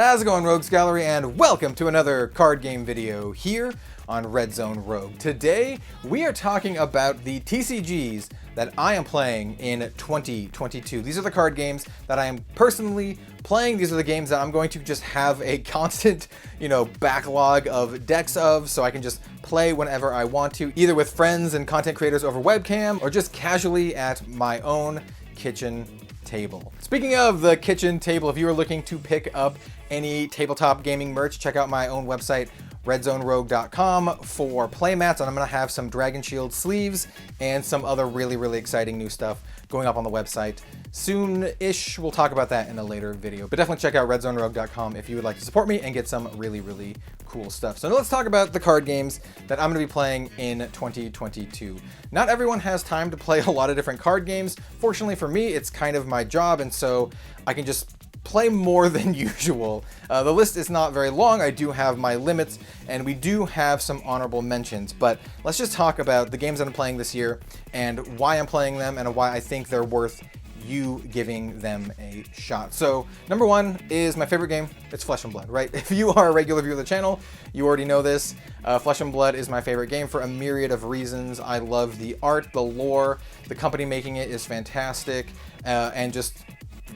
How's it going, Rogues Gallery, and welcome to another card game video here on Red Zone Rogue. Today, we are talking about the TCGs that I am playing in 2022. These are the card games that I am personally playing. These are the games that I'm going to just have a constant, backlog of decks of, so I can just play whenever I want to, either with friends and content creators over webcam, or just casually at my own kitchen table. Speaking of the kitchen table, if you are looking to pick up any tabletop gaming merch, check out my own website, redzonerogue.com, for playmats, and I'm going to have some Dragon Shield sleeves and some other really exciting new stuff going up on the website soon-ish. We'll talk about that in a later video, but definitely check out redzonerogue.com if you would like to support me and get some really cool stuff. So now let's talk about the card games that I'm going to be playing in 2022. Not everyone has time to play a lot of different card games. Fortunately for me, it's kind of my job, and so I can just play more than usual. The list is not very long. I do have my limits, and we do have some honorable mentions, but let's just talk about the games that I'm playing this year and why I'm playing them and why I think they're worth you giving them a shot. So number one is my favorite game. It's Flesh and Blood, right? If you are a regular viewer of the channel, you already know this. Flesh and Blood is my favorite game for a myriad of reasons. I love the art, the lore, the company making it is fantastic, and just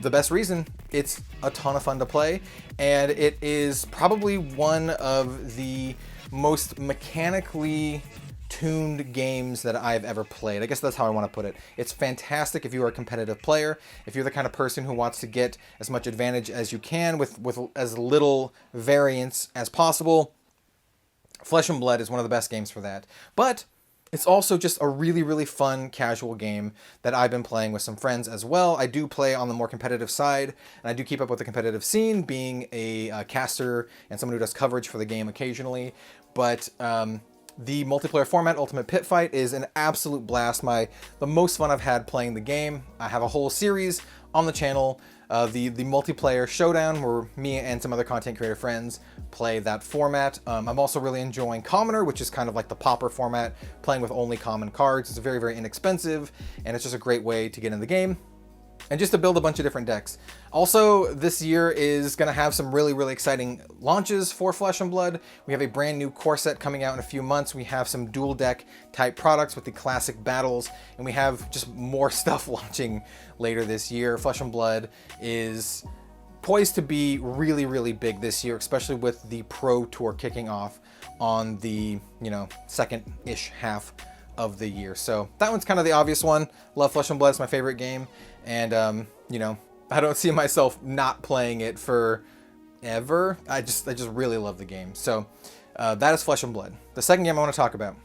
the best reason, it's a ton of fun to play, and it is probably one of the most mechanically tuned games that I've ever played. I guess that's how I want to put it. It's fantastic if you are a competitive player, if you're the kind of person who wants to get as much advantage as you can with as little variance as possible. Flesh and Blood is one of the best games for that. But it's also just a really fun casual game that I've been playing with some friends as well. I do play on the more competitive side, and I do keep up with the competitive scene, being a caster and someone who does coverage for the game occasionally. But the multiplayer format, Ultimate Pit Fight, is an absolute blast. The most fun I've had playing the game. I have a whole series on the channel, the multiplayer showdown, where me and some other content creator friends play that format. I'm also really enjoying Commoner, which is kind of like the Pauper format, playing with only common cards. It's very inexpensive, and it's just a great way to get in the game and just to build a bunch of different decks. Also, this year is going to have some really exciting launches for Flesh and Blood. We have a brand new core set coming out in a few months. We have some dual deck type products with the classic battles, and we have just more stuff launching later this year. Flesh and Blood is poised to be really big this year, especially with the Pro Tour kicking off on the, second-ish half of the year. So that one's kind of the obvious one. Love Flesh and Blood. It's my favorite game, and I don't see myself not playing it forever. I just really love the game. So that is Flesh and Blood. The second game I want to talk about,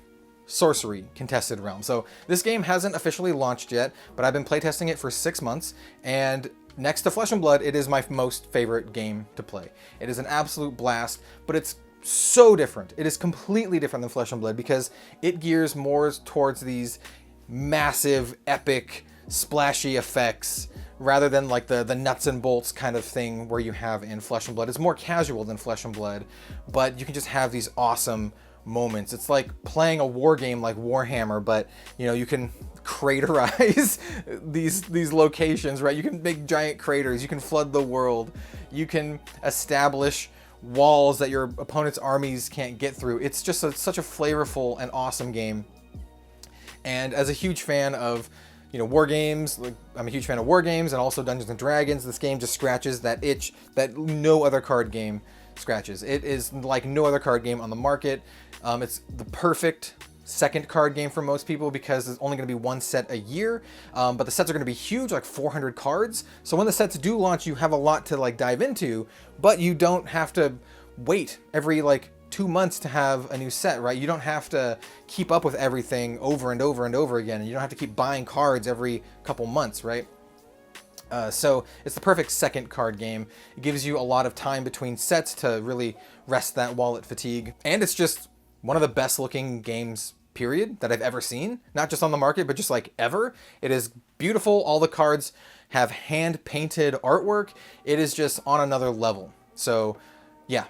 Sorcery Contested Realm. So this game hasn't officially launched yet, but I've been playtesting it for 6 months, and next to Flesh and Blood, it is my most favorite game to play. It is an absolute blast, but it's so different. It is completely different than Flesh and Blood because it gears more towards these massive, epic, splashy effects rather than like the nuts and bolts kind of thing where you have in Flesh and Blood. It's more casual than Flesh and Blood, but you can just have these awesome moments. It's like playing a war game like Warhammer, but you can craterize these locations, right? You can make giant craters, you can flood the world, you can establish walls that your opponent's armies can't get through. It's just such a flavorful and awesome game. And as a huge fan of war games, I'm a huge fan of war games and also Dungeons and Dragons, this game just scratches that itch that no other card game scratches. It is like no other card game on the market. It's the perfect second card game for most people because there's only going to be one set a year, but the sets are going to be huge, like 400 cards. So when the sets do launch, you have a lot to dive into, but you don't have to wait every 2 months to have a new set, right? You don't have to keep up with everything over and over again, and you don't have to keep buying cards every couple months, right? So it's the perfect second card game. It gives you a lot of time between sets to really rest that wallet fatigue, and it's just one of the best looking games period that I've ever seen, not just on the market, but just ever. It is beautiful. All the cards have hand painted artwork. It is just on another level. So yeah,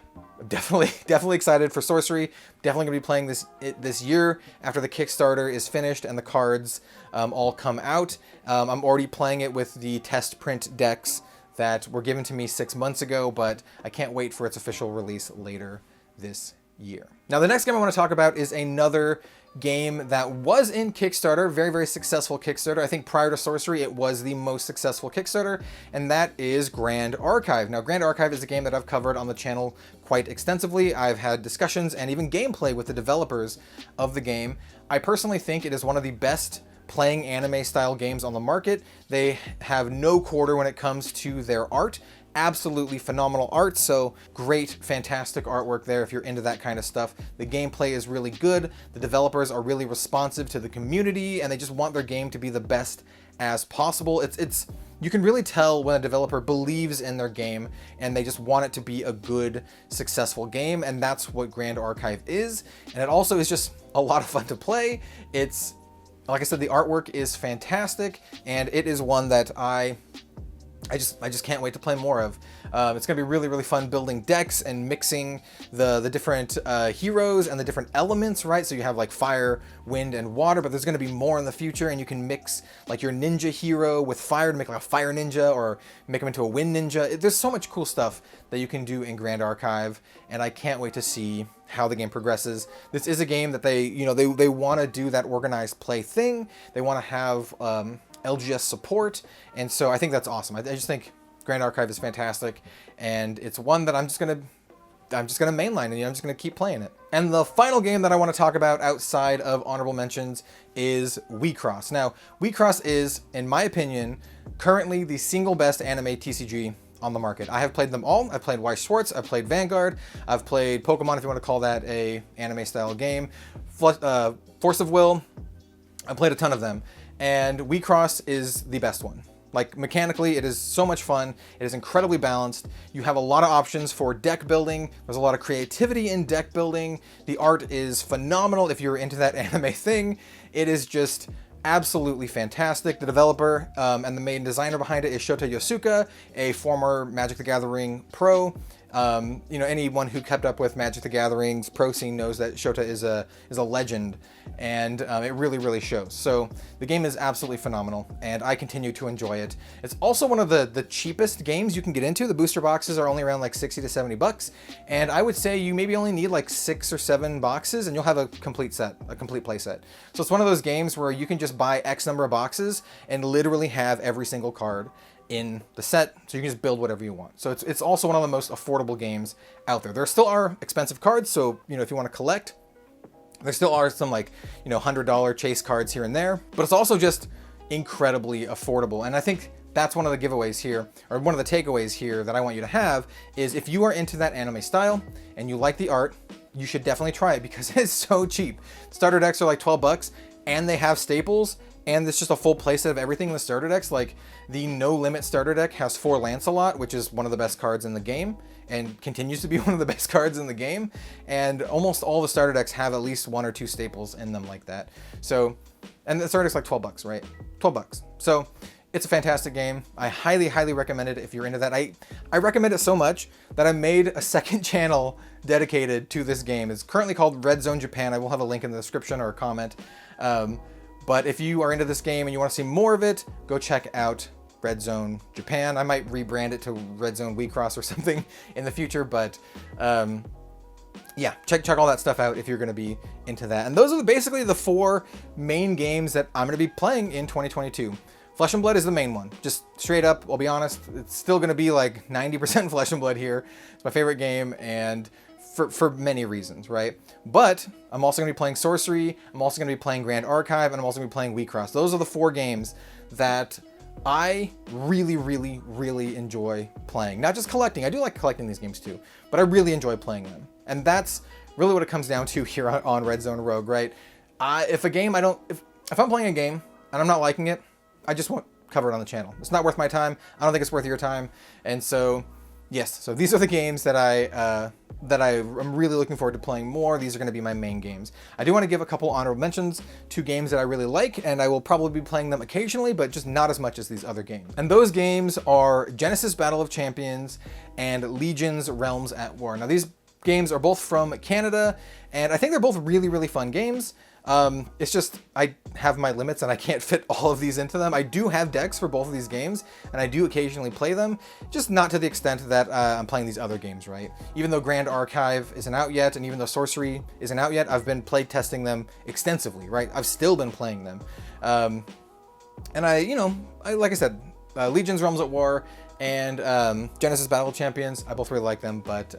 definitely excited for Sorcery. Definitely gonna be playing this year after the Kickstarter is finished and the cards all come out. I'm already playing it with the test print decks that were given to me 6 months ago, but I can't wait for its official release later this year. Now, the next game I want to talk about is another game that was in Kickstarter, very, very successful Kickstarter. I think prior to Sorcery, it was the most successful Kickstarter, and that is Grand Archive. Now, Grand Archive is a game that I've covered on the channel quite extensively. I've had discussions and even gameplay with the developers of the game. I personally think it is one of the best playing anime style games on the market. They have no quarter when it comes to their art. Absolutely phenomenal art, so great, fantastic artwork there if you're into that kind of stuff. The gameplay is really good. The developers are really responsive to the community, and they just want their game to be the best as possible. You can really tell when a developer believes in their game and they just want it to be a good, successful game, and that's what Grand Archive is. And it also is just a lot of fun to play. It's, like I said, the artwork is fantastic, and it is one that I just can't wait to play more of. It's gonna be really, really fun building decks and mixing the different heroes and the different elements, right? So you have like fire, wind, and water, but there's gonna be more in the future, and you can mix like your ninja hero with fire to make like a fire ninja, or make them into a wind ninja. There's so much cool stuff that you can do in Grand Archive, and I can't wait to see how the game progresses. This is a game that they want to do that organized play thing. They want to have LGS support, and so I think that's awesome. I just think Grand Archive is fantastic, and it's one that I'm just gonna mainline, and I'm just gonna keep playing it. And the final game that I want to talk about outside of honorable mentions is WeCross. Now, WeCross is, in my opinion, currently the single best anime TCG on the market. I have played them all. I've played Weiss Schwarz, I've played Vanguard, I've played Pokemon, if you want to call that a anime style game, Force of Will. I've played a ton of them, and WeCross is the best one. Like, mechanically, it is so much fun. It is incredibly balanced. You have a lot of options for deck building. There's a lot of creativity in deck building. The art is phenomenal if you're into that anime thing. It is just absolutely fantastic. The developer and the main designer behind it is Shota Yosuka, a former Magic the Gathering pro. Anyone who kept up with Magic the Gathering's pro scene knows that Shota is a legend, and it really, really shows. So the game is absolutely phenomenal, and I continue to enjoy it. It's also one of the cheapest games you can get into. The booster boxes are only around like 60 to 70 bucks, and I would say you maybe only need like 6 or 7 boxes, and you'll have a complete set, a complete play set. So it's one of those games where you can just buy X number of boxes and literally have every single card in the set, so you can just build whatever you want. So it's also one of the most affordable games out there. There still are expensive cards, so if you want to collect, there still are some like $100 chase cards here and there, but it's also just incredibly affordable. And I think that's one of the giveaways here, or one of the takeaways here that I want you to have, is if you are into that anime style and you like the art, you should definitely try it because it's so cheap. Starter decks are like 12 bucks, and they have staples, and it's just a full playset of everything in the starter decks. Like, the No Limit starter deck has 4 Lancelot, which is one of the best cards in the game, and continues to be one of the best cards in the game. And almost all the starter decks have at least 1 or 2 staples in them like that. So, and the starter deck's like 12 bucks, right? 12 bucks. So it's a fantastic game. I highly, highly recommend it if you're into that. I recommend it so much that I made a second channel dedicated to this game. It's currently called Red Zone Japan. I will have a link in the description or a comment. But if you are into this game and you want to see more of it, go check out Red Zone Japan. I might rebrand it to Red Zone WeCross or something in the future, but yeah, check all that stuff out if you're going to be into that. And those are basically the 4 main games that I'm going to be playing in 2022. Flesh and Blood is the main one. Just straight up, I'll be honest, it's still going to be like 90% Flesh and Blood here. It's my favorite game, and for many reasons, right? But I'm also going to be playing Sorcery, I'm also going to be playing Grand Archive, and I'm also going to be playing WeCross. Those are the 4 games that I really, really, really enjoy playing. Not just collecting. I do like collecting these games too, but I really enjoy playing them. And that's really what it comes down to here on Red Zone Rogue, right? If I'm playing a game and I'm not liking it, I just won't cover it on the channel. It's not worth my time. I don't think it's worth your time. And so, yes, so these are the games that I'm really looking forward to playing more. These are going to be my main games. I do want to give a couple honorable mentions to games that I really like, and I will probably be playing them occasionally, but just not as much as these other games. And those games are Genesis Battle of Champions and Legion's Realms at War. Now, these games are both from Canada, and I think they're both really, really fun games. It's just, I have my limits and I can't fit all of these into them. I do have decks for both of these games, and I do occasionally play them, just not to the extent that I'm playing these other games, right? Even though Grand Archive isn't out yet, and even though Sorcery isn't out yet, I've been play testing them extensively, right? I've still been playing them. And like I said, Legions, Realms at War, and Genesis Battle Champions, I both really like them, but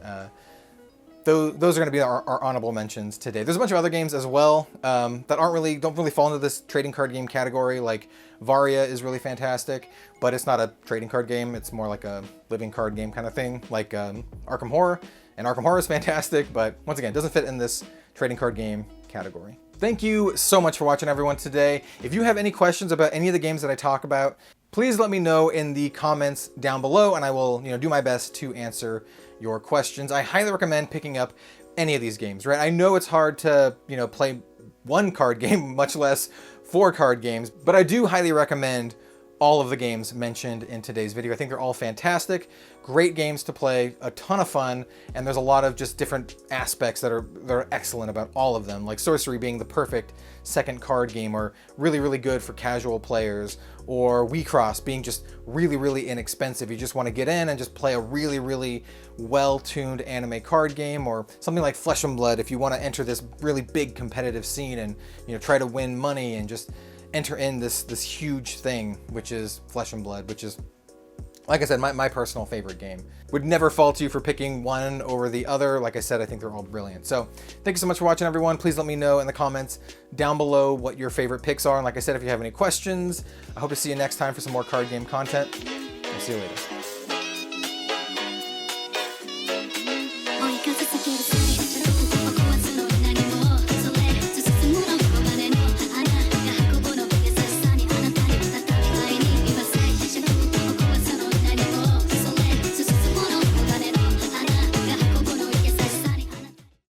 those are going to be our honorable mentions today. There's a bunch of other games as well that don't really fall into this trading card game category. Like Varia is really fantastic, but it's not a trading card game. It's more like a living card game kind of thing, like Arkham Horror. And Arkham Horror is fantastic, but once again, it doesn't fit in this trading card game category. Thank you so much for watching, everyone, today. If you have any questions about any of the games that I talk about, please let me know in the comments down below, and I will, do my best to answer your questions. I highly recommend picking up any of these games, right? I know it's hard to, play one card game, much less 4 card games, but I do highly recommend all of the games mentioned in today's video. I think they're all fantastic, great games to play, a ton of fun, and there's a lot of just different aspects that are excellent about all of them, like Sorcery being the perfect second card game, or really, really good for casual players, or WeCross being just really, really inexpensive. You just want to get in and just play a really, really well-tuned anime card game, or something like Flesh and Blood if you want to enter this really big competitive scene and try to win money and just enter in this huge thing, which is Flesh and Blood, which is, like I said, my personal favorite game. Would never fault you for picking one over the other. Like I said, I think they're all brilliant. So thank you so much for watching, everyone. Please let me know in the comments down below what your favorite picks are. And like I said, if you have any questions, I hope to see you next time for some more card game content. I'll see you later.